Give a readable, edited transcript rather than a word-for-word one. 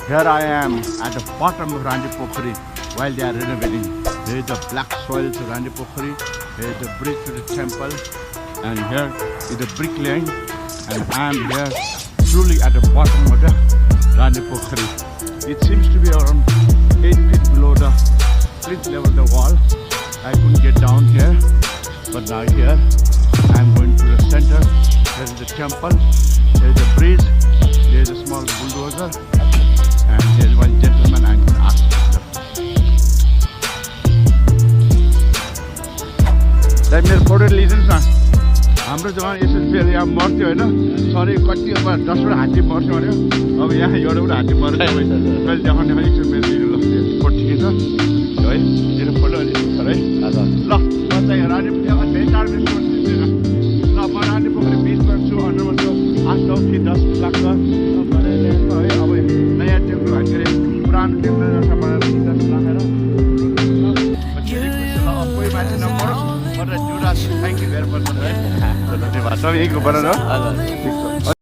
Here I am at the bottom of Ranipokhari while they are renovating. Here is the black soil to Ranipokhari. Here is the bridge to the temple. And here is the brick lane. And I am here truly at the bottom of the Ranipokhari. It seems to be around 8 feet below the plinth level of the wall. I couldn't get down here. But now here I am going to the center. There is the temple. There is the bridge. There is a small bulldozer. And there is one gentleman I'm going to ask. That मेरो photo लिइदिनुहोस् न हाम्रो जमाना यसो फेरि यहाँ मर्थ्यो होइन sorry कति अब 10वटा हात्ती मर्छ अरे अब यहाँ एउटा पनि हात्ती मर्छ कहिले देखाउने एकछिन मेरो लिनु ल फोटो ठिकै छ है मेरो फोटो अलि छ है ल म चाहिँ रानीपोखरी धेरै टाढो ल म रानीपोखरी बिचमा छु अन्डरमा छु 8 9 कि 10 लाग्छ है अब नयाँ टेम्पो के अरे पुरानो टेम्पो बनाएर राखेर कोही मान्छे नपरोस् Thank you very much. Sorry, you go,